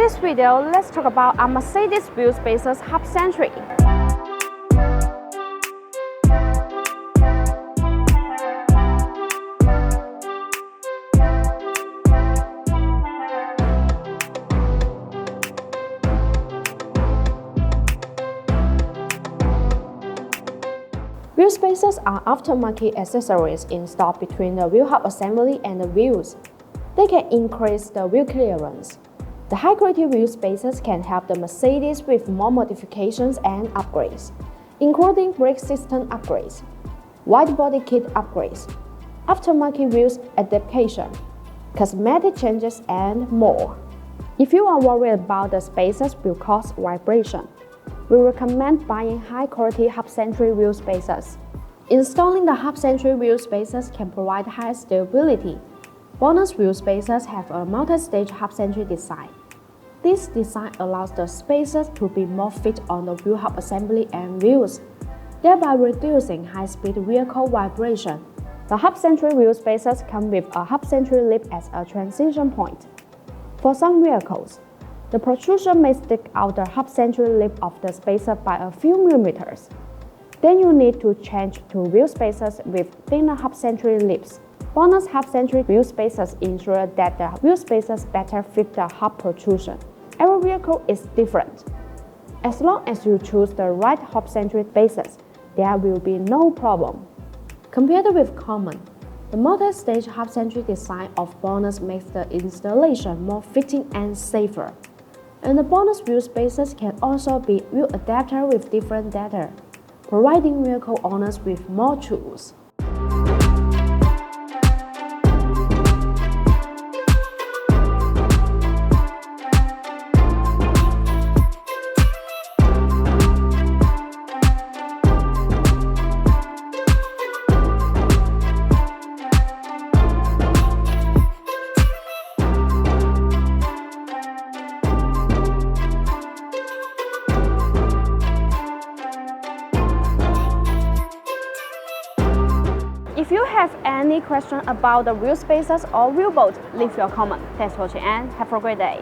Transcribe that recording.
this video, let's talk about a Mercedes wheel spacers Hub-Centric. Wheel spacers are aftermarket accessories installed between the wheel hub assembly and the wheels. They can increase the wheel clearance. The high-quality wheel spacers can help the Mercedes with more modifications and upgrades, including brake system upgrades, wide body kit upgrades, aftermarket wheels adaptation, cosmetic changes, and more. If you are worried about the spacers will cause vibration, we recommend buying high-quality Hub-Centric wheel spacers. Installing the Hub-Centric wheel spacers can provide high stability. BONOSS wheel spacers have a multi-stage Hub-Centric design. This design allows the spacers to be more fit on the wheel hub assembly and wheels, thereby reducing high-speed vehicle vibration. The Hub-Centric wheel spacers come with a Hub-Centric lip as a transition point. For some vehicles, the protrusion may stick out the Hub-Centric lip of the spacer by a few millimeters. Then you need to change to wheel spacers with thinner Hub-Centric lips. BONOSS Hub-Centric wheel spacers ensure that the wheel spacers better fit the hub protrusion. Every vehicle is different. As long as you choose the right Hub-Centric spacers, there will be no problem. Compared with common, the multi-stage Hub-Centric design of BONOSS makes the installation more fitting and safer. And the BONOSS wheel spacers can also be wheel adapter with different data, providing vehicle owners with more tools. If you have any question about the wheel spacers or wheel bolt, leave your comment. Thanks for watching and have a great day.